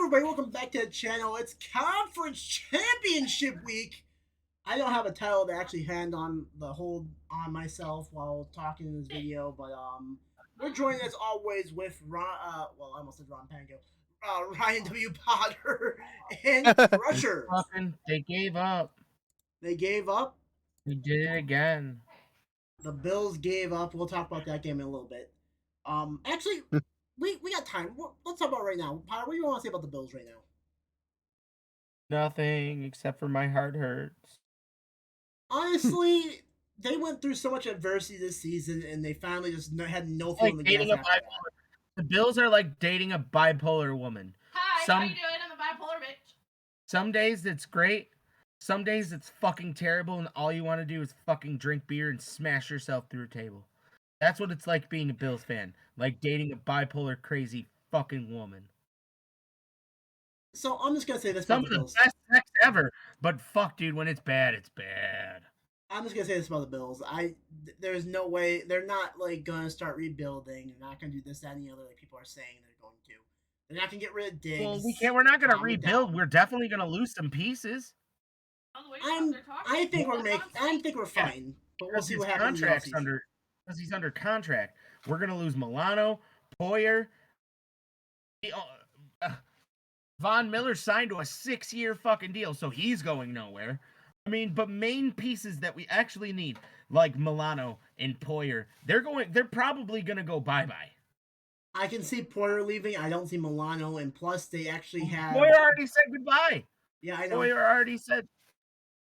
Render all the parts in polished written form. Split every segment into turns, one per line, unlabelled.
everybody, welcome back to the channel. It's Conference Championship Week. I don't have a title to actually hand on the hold on myself while talking in this video, but we're joined as always with Ron. Well, I almost said Ron Pango, Ryan W. Potter, and Crusher.
They gave up.
They gave up.
They did it again.
The Bills gave up. We'll talk about that game in a little bit. Actually, we got time. Let's talk about it right now. Potter, what do you want to say about the Bills right now?
Nothing except for my heart hurts.
Honestly, they went through so much adversity this season, and they finally just had no
It's
foot
like
in the
dating
gas
a
after that.
The Bills are like dating a bipolar woman.
Hi, how you doing? I'm a bipolar bitch.
Some days it's great. Some days it's fucking terrible, and all you want to do is fucking drink beer and smash yourself through a table. That's what it's like being a Bills fan. Like dating a bipolar, crazy fucking woman.
So I'm just gonna say this
Some
about
of
the
the
Bills.
best sex ever, but fuck, dude, when it's bad, it's bad.
I'm just gonna say this about the Bills. There's no way they're not like gonna start rebuilding. They're not gonna do this, that, and the other like people are saying they're going to. They're not gonna get rid of Diggs.
Well, we're not gonna rebuild. We're definitely gonna lose some pieces.
I think we're fine, but we'll see what happens.
Because he's under contract. We're gonna lose Milano, Poyer. Von Miller signed to a 6-year fucking deal, so he's going nowhere. I mean, but main pieces that we actually need, like Milano and Poyer, they're probably gonna go bye-bye.
I can see Poyer leaving. I don't see Milano, and plus they actually have
Poyer already said goodbye.
Yeah, I know.
Poyer already said.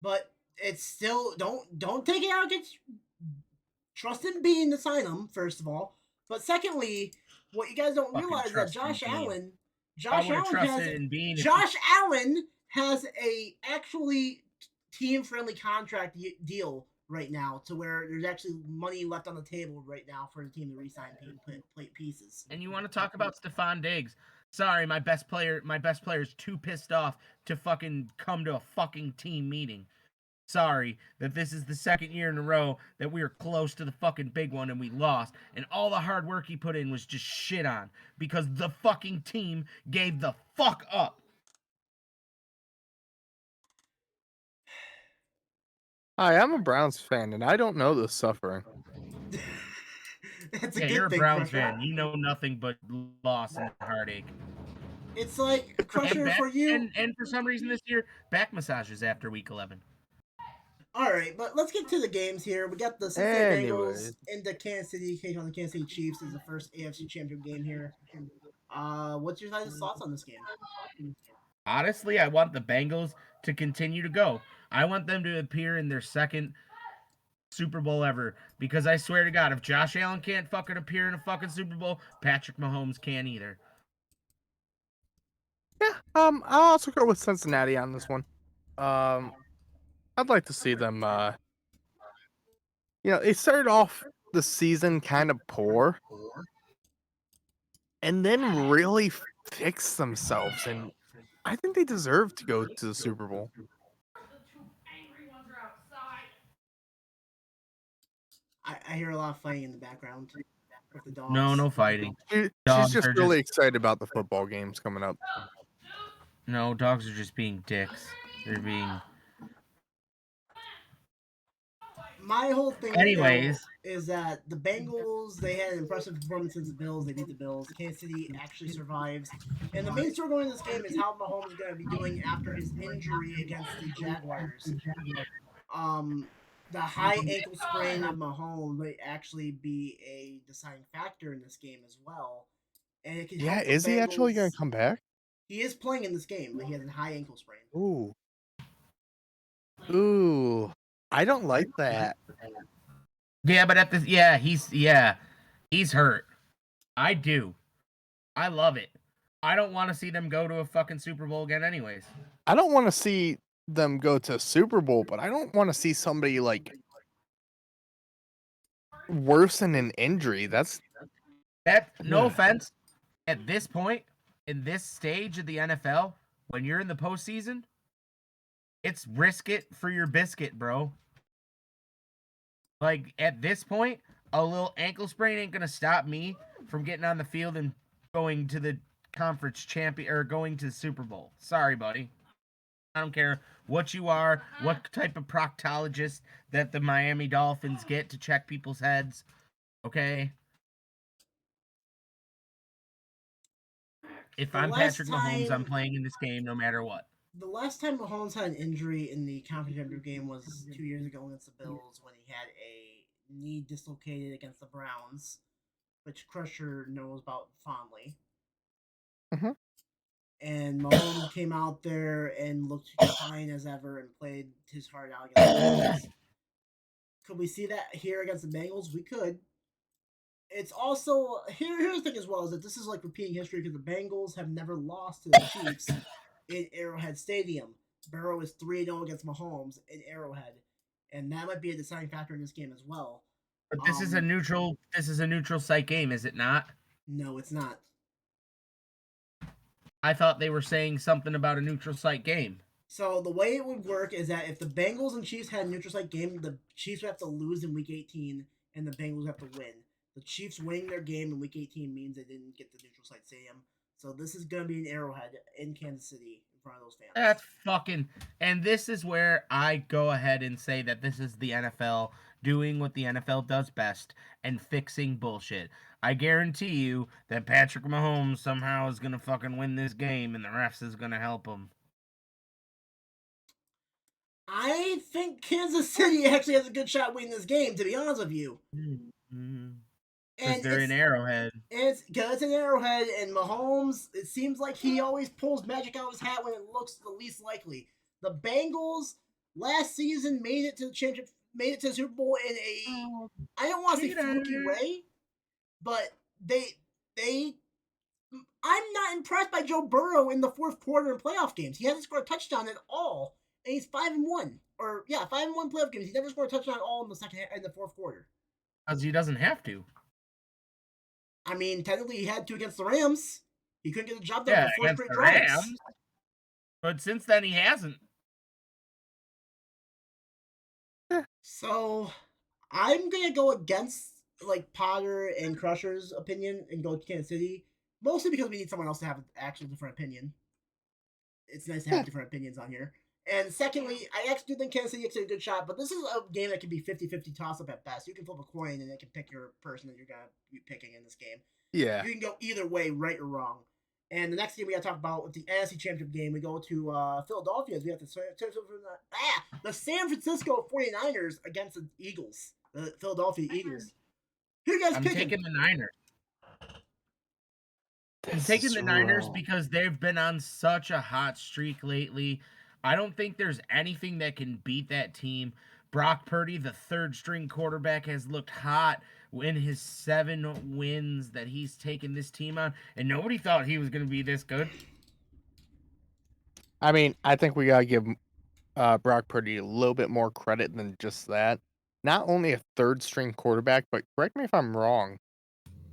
But it's still don't take it out against trust in Bean to sign him, first of all. But secondly, what you guys don't realize is that Josh Allen has a actually team-friendly contract deal right now, to where there's actually money left on the table right now for the team to re-sign pieces.
And you want to talk about Stephon Diggs? Sorry, my best player's too pissed off to fucking come to a fucking team meeting. Sorry that this is the second year in a row that we were close to the fucking big one and we lost, and all the hard work he put in was just shit on because the fucking team gave the fuck up.
Hi, I'm a Browns fan, and I don't know the suffering.
That's a good
you're a
thing,
Browns
Crusher.
fan. You know nothing but loss and heartache.
It's like, Crusher, for you.
And for some reason this year, back massages after week 11.
All right, but let's get to the games here. We got the Cincinnati Bengals into Kansas City, taking on the Kansas City Chiefs as the first AFC Championship game here. What's your guys' thoughts on this game?
Honestly, I want the Bengals to continue to go. I want them to appear in their second Super Bowl ever, because I swear to God, if Josh Allen can't fucking appear in a fucking Super Bowl, Patrick Mahomes can't either.
Yeah, I'll also go with Cincinnati on this one. I'd like to see them, they started off the season kind of poor, and then really fix themselves, and I think they deserve to go to the Super Bowl.
I hear a lot of fighting in the background with the dogs.
No fighting.
She's just really excited about the football games coming up.
No, dogs are just being dicks. They're being...
My whole thing is that the Bengals, they had an impressive performance against the Bills. They beat the Bills. Kansas City actually survives. And the main story going in this game is how Mahomes is going to be doing after his injury against the Jaguars. The high ankle sprain of Mahomes might actually be a deciding factor in this game as well. And it can help
is he actually going to come back?
He is playing in this game, but he has a high ankle sprain.
Ooh. I don't like that.
Yeah, but he's hurt. I do. I love it. I don't want to see them go to a fucking Super Bowl again anyways.
I don't want to see them go to Super Bowl, but I don't want to see somebody like worsen an injury.
No offense. At this point, in this stage of the NFL, when you're in the postseason, it's risk it for your biscuit, bro. Like, at this point, a little ankle sprain ain't gonna stop me from getting on the field and going to the conference champion or going to the Super Bowl. Sorry, buddy. I don't care what you are, what type of proctologist that the Miami Dolphins get to check people's heads. Okay? If
The
I'm
last
Patrick Mahomes, I'm
time
playing in this game no matter what.
the last time Mahomes had an injury in the conference championship game was 2 years ago against the Bills when he had a knee dislocated against the Browns, which Crusher knows about fondly.
Mhm.
And Mahomes came out there and looked fine as ever and played his heart out against the Bills. Could we see that here against the Bengals? We could. It's also here's the thing as well is that this is like repeating history because the Bengals have never lost to the Chiefs in Arrowhead Stadium. Burrow is 3-0 against Mahomes in Arrowhead, and that might be a deciding factor in this game as well.
But this is a neutral site game, is it not?
No, it's not.
I thought they were saying something about a neutral site game.
So the way it would work is that if the Bengals and Chiefs had a neutral site game, the Chiefs would have to lose in Week 18, and the Bengals have to win. The Chiefs winning their game in Week 18 means they didn't get the neutral site stadium. So this is going to be an Arrowhead in Kansas City in front of those fans.
That's fucking. And this is where I go ahead and say that this is the NFL doing what the NFL does best and fixing bullshit. I guarantee you that Patrick Mahomes somehow is going to fucking win this game and the refs is going to help him.
I think Kansas City actually has a good shot winning this game, to be honest with you.
Because
And
they're in Arrowhead.
It's because it's an Arrowhead, and Mahomes, it seems like he always pulls magic out of his hat when it looks the least likely. The Bengals last season made it to the championship, made it to the Super Bowl in a, I don't want to say fluky way, but they, I'm not impressed by Joe Burrow in the fourth quarter in playoff games. He hasn't scored a touchdown at all, and he's 5-1, or yeah, 5-1 playoff games. He never scored a touchdown at all in the fourth quarter.
Because he doesn't have to.
I mean, technically, he had to against the Rams. He couldn't get the job done for 4 straight drives. Rams,
but since then, he hasn't.
So, I'm gonna go against like Potter and Crusher's opinion and go to Kansas City, mostly because we need someone else to have an actual different opinion. It's nice to have different opinions on here. And secondly, I actually do think Kansas City actually a good shot, but this is a game that can be 50-50 toss-up at best. You can flip a coin and it can pick your person that you're going to be picking in this game.
Yeah.
You can go either way, right or wrong. And the next game we got to talk about with the NFC Championship game, we go to Philadelphia. We have the San Francisco 49ers against the Eagles, the Philadelphia Eagles. Who you guys picking?
I'm taking the Niners. I'm taking the Niners because they've been on such a hot streak lately. I don't think there's anything that can beat that team. Brock Purdy, the third string quarterback, has looked hot in his 7 wins that he's taken this team on, and nobody thought he was going to be this good.
I mean, I think we got to give Brock Purdy a little bit more credit than just that. Not only a third string quarterback, but correct me if I'm wrong,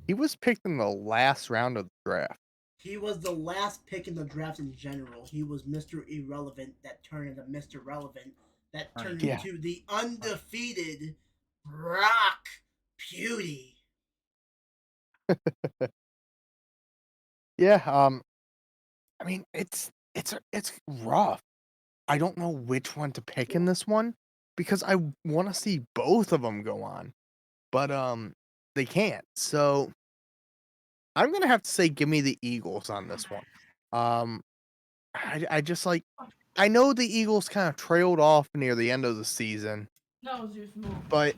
he was picked in the last round of the draft.
He was the last pick in the draft in general. He was Mr. Irrelevant that turned into Mr. Relevant that turned into the undefeated Brock Purdy.
Yeah, I mean, it's rough. I don't know which one to pick in this one because I want to see both of them go on, but they can't. So I'm gonna have to say, give me the Eagles on this one. I just like, I know the Eagles kind of trailed off near the end of the season, but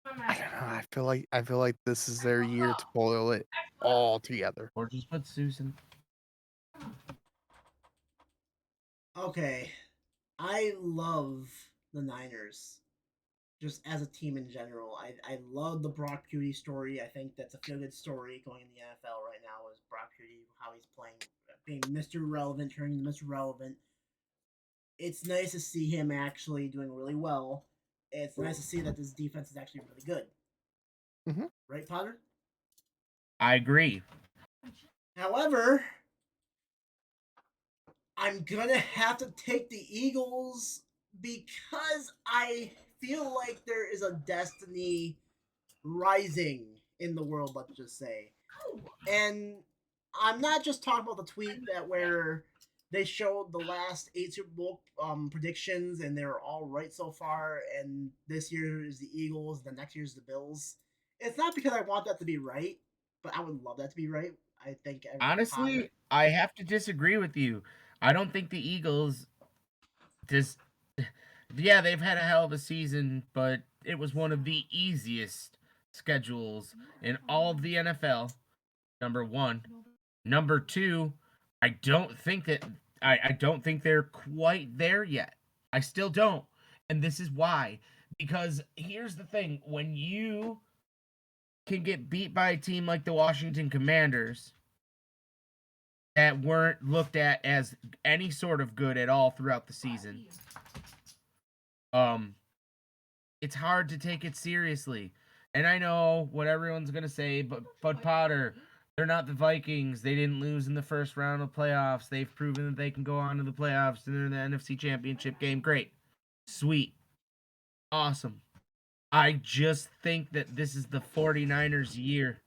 I don't know. I feel like this is their year to pull it all together.
Or just put Susan.
Okay, I love the Niners. Just as a team in general, I love the Brock Purdy story. I think that's a feel good story going in the NFL right now. Is Brock Purdy how he's playing, being Mr. Relevant, turning to Mr. Relevant. It's nice to see him actually doing really well. It's nice to see that this defense is actually really good.
Mm-hmm.
Right, Potter?
I agree.
However, I'm gonna have to take the Eagles because I feel like there is a destiny rising in the world, let's just say. And I'm not just talking about the tweet that where they showed the last 8 Super Bowl predictions and they're all right so far. And this year is the Eagles, the next year is the Bills. It's not because I want that to be right, but I would love that to be right. I think Potter.
Honestly, I have to disagree with you. I don't think the Eagles just yeah, they've had a hell of a season, but it was one of the easiest schedules in all of the NFL. Number one. Number two, I don't think that I don't think they're quite there yet. I still don't. And this is why. Because here's the thing, when you can get beat by a team like the Washington Commanders that weren't looked at as any sort of good at all throughout the season, it's hard to take it seriously. And I know what everyone's gonna say, but Potter, they're not the Vikings. They didn't lose in the first round of playoffs. They've proven that they can go on to the playoffs and they're in the NFC Championship game. Great. Sweet. Awesome. I just think that this is the 49ers year.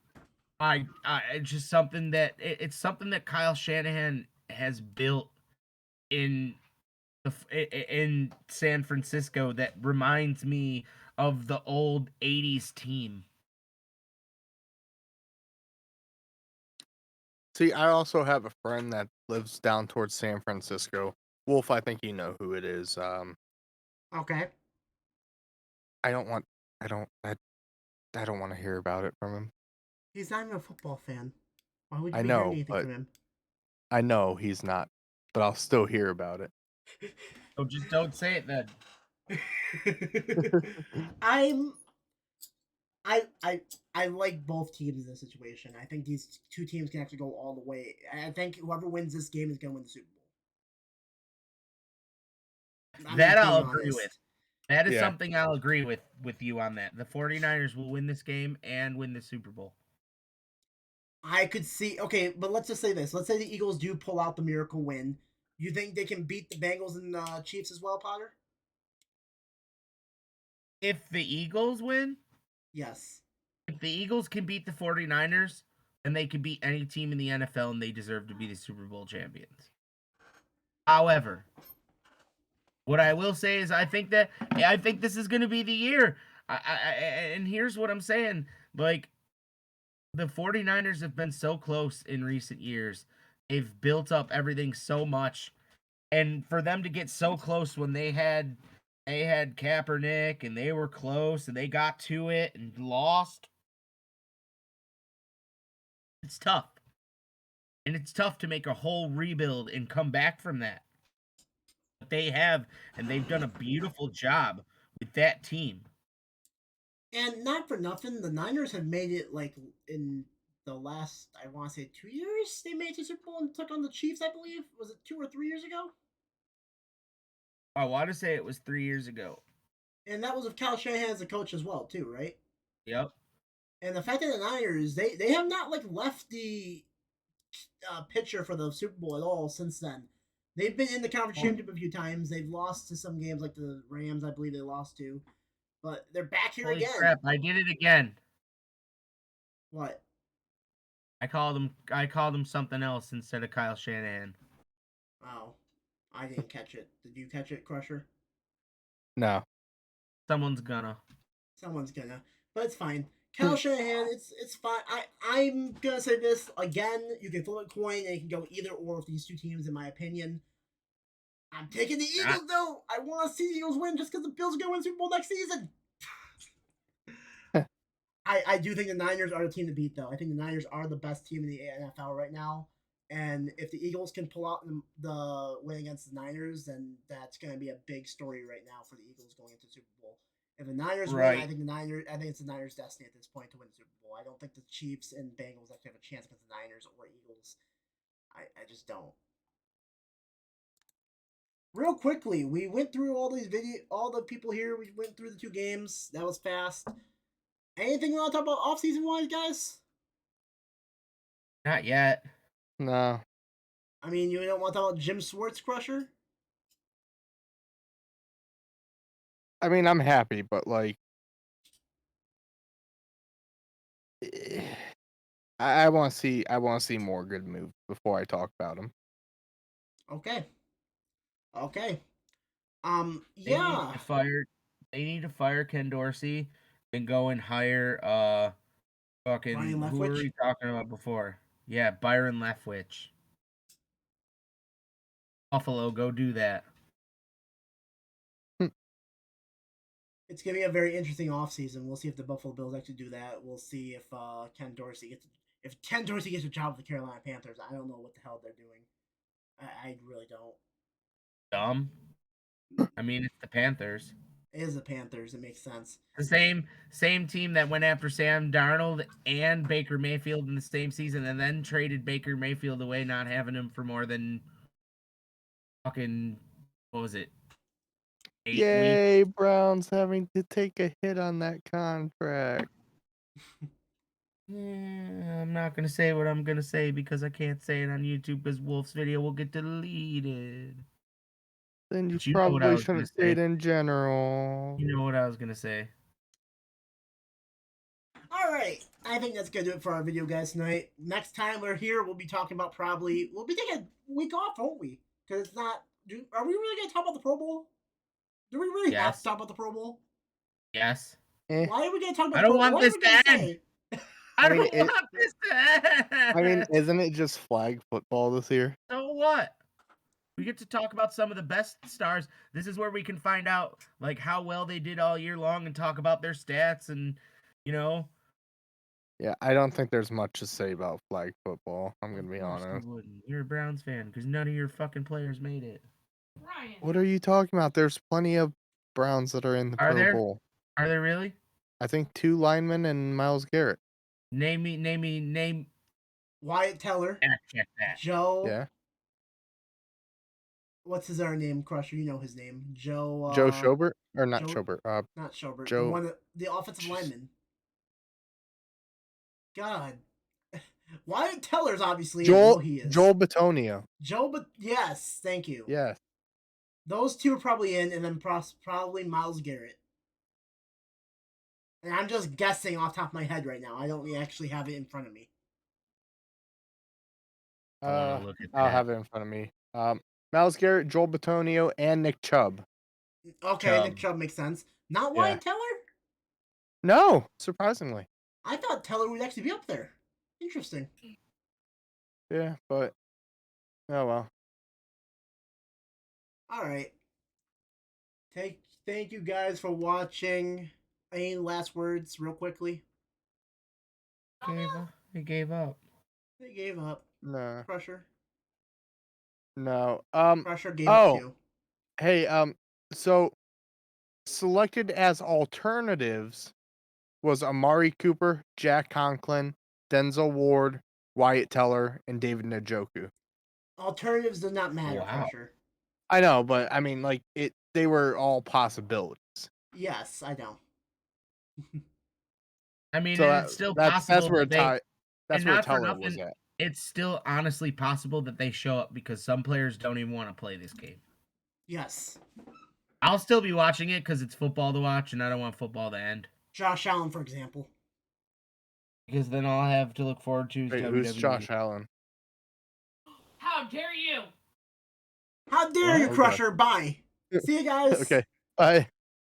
I it's just something that it's something that Kyle Shanahan has built in in San Francisco that reminds me of the old 80s team.
See, I also have a friend that lives down towards San Francisco. Wolf, I think you know who it is.
Okay.
I don't want I don't I don't want to hear about it from him.
He's not even a football fan. Why would you
I
be hearing
know,
anything
but
from him?
I know he's not, but I'll still hear about it.
So just don't say it then.
I'm I like both teams in this situation. I think these two teams can actually go all the way. I think whoever wins this game is going to win the Super Bowl. I'm
That
just
I'll
being
agree with.
honest.
That is
Yeah.
something I'll agree with you on that. The 49ers will win this game and win the Super Bowl.
I could see. Okay, but let's just say this. Let's say the Eagles do pull out the miracle win. You think they can beat the Bengals and Chiefs as well, Potter?
If the Eagles win,
Yes.
if the Eagles can beat the 49ers, then they can beat any team in the NFL and they deserve to be the Super Bowl champions. However, what I will say is I think this is going to be the year. And here's what I'm saying. Like, the 49ers have been so close in recent years. They've built up everything so much. And for them to get so close when they had Kaepernick and they were close and they got to it and lost, it's tough. And it's tough to make a whole rebuild and come back from that. But they have, and they've done a beautiful job with that team.
And not for nothing, the Niners have made it like in the last, I want to say 2 years. They made it to Super Bowl and took on the Chiefs. I believe was it 2 or 3 years ago?
I want to say it was 3 years ago.
And that was with Kyle Shanahan as a coach as well, too, right?
Yep.
And the fact that the Niners they have not like left the picture for the Super Bowl at all since then. They've been in the conference championship a few times. They've lost to some games like the Rams, I believe they lost to, but they're back here
Holy
again.
crap! I did it again.
What?
I called him something else instead of Kyle Shanahan.
Oh, I didn't catch it. Did you catch it, Crusher?
No.
Someone's gonna.
Someone's gonna, but it's fine. Kyle Shanahan, it's fine. I'm gonna say this again. You can flip a coin and it can go either or with these two teams, in my opinion. I'm taking the Eagles though. I want to see the Eagles win just because the Bills are gonna win Super Bowl next season. I do think the Niners are the team to beat, though. I think the Niners are the best team in the NFL right now. And if the Eagles can pull out the win against the Niners, then that's going to be a big story right now for the Eagles going into the Super Bowl. If the Niners win, I think it's the Niners' destiny at this point to win the Super Bowl. I don't think the Chiefs and Bengals actually have a chance against the Niners or Eagles. I just don't. Real quickly, we went through all the people here. We went through the two games. That was fast. Anything you want to talk about off-season wise, guys?
Not yet.
No.
I mean, you don't want to talk about Jim Swartz, Crusher?
I mean, I'm happy, but like I want to see more good moves before I talk about him.
Okay. Okay.
They need
Yeah.
to fire. They need to fire Ken Dorsey and go and hire
Brian
fucking who were
Leftwich.
we talking about before? Yeah, Byron Leftwich. Buffalo, go do that.
It's gonna be a very interesting offseason. We'll see if the Buffalo Bills actually do that. We'll see if Ken Dorsey gets a job with the Carolina Panthers. I don't know what the hell they're doing. I really don't.
Dumb. I mean, it's the Panthers.
It is the Panthers. It makes sense.
The same team that went after Sam Darnold and Baker Mayfield in the same season, and then traded Baker Mayfield away, not having him for more than fucking what was it? 8 weeks.
Yay, Browns having to take a hit on that contract.
I'm not gonna say what I'm gonna say because I can't say it on YouTube because Wolf's video will get deleted.
Then you
But you know what I
probably
was gonna
shouldn't say it
say.
in general.
You know what I was gonna say.
All right, I think that's gonna do it for our video, guys. Tonight. Next time we're here, we'll be talking about we'll be taking a week off, won't we? Because it's not. Are we really gonna talk about the Pro Bowl? Do we really have to
Yes.
talk about the Pro Bowl?
Yes.
Why are we gonna talk about?
I
the
don't
Pro Bowl?
want
What
this
are we gonna
to end.
say?
I
mean,
don't want this to end.
I mean, isn't it just flag football this year?
So what? We get to talk about some of the best stars. This is where we can find out like how well they did all year long and talk about their stats and you know.
Yeah, I don't think there's much to say about flag football. I'm gonna be
Of course you
honest.
wouldn't. You're a Browns fan because none of your fucking players made it.
Ryan.
What are you talking about? There's plenty of Browns that are in the
Are
Pro
there?
Bowl.
Are there really?
I think 2 linemen and Myles Garrett.
Name.
Wyatt Teller,
Check that.
Joe.
Yeah,
What's his other name, Crusher? You know his name, Joe.
Joe Schobert or not
Joe-
Schobert?
Not Schobert.
Joe.
The offensive lineman. God. Wyatt Teller's obviously in. I know he is.
Joel Bitonio.
Joe, but yes, thank you.
Yes.
Those two are probably in, and then probably Myles Garrett. And I'm just guessing off the top of my head right now. I don't actually have it in front of me.
I want to look at that.
I'll have it in front of me. Myles Garrett, Joel Bitonio, and Nick Chubb.
Okay, Nick Chubb makes sense. Not Wyatt Teller?
No, surprisingly.
I thought Teller would actually be up there. Interesting.
Yeah, but oh well.
All right. Thank you guys for watching. Any last words, real quickly?
They gave up.
They gave up.
No.
Crusher.
No.
Crusher gave up too.
Hey, so selected as alternatives was Amari Cooper, Jack Conklin, Denzel Ward, Wyatt Teller, and David Njoku.
Alternatives do not matter,
Wow.
Crusher.
I know, but I mean, like they were all possibilities.
Yes, I know.
I mean,
So
it's still possible.
that's where
That's
where
not for
Teller was
nothing.
at.
It's still honestly possible that they show up because some players don't even want to play this game.
Yes.
I'll still be watching it because it's football to watch, and I don't want football to end.
Josh Allen, for example.
Because then all I have to look forward to is
Wait,
WWE.
who's Josh Allen?
How dare you?
How dare you,
Okay.
Crusher? Bye. See you guys.
Okay. Bye.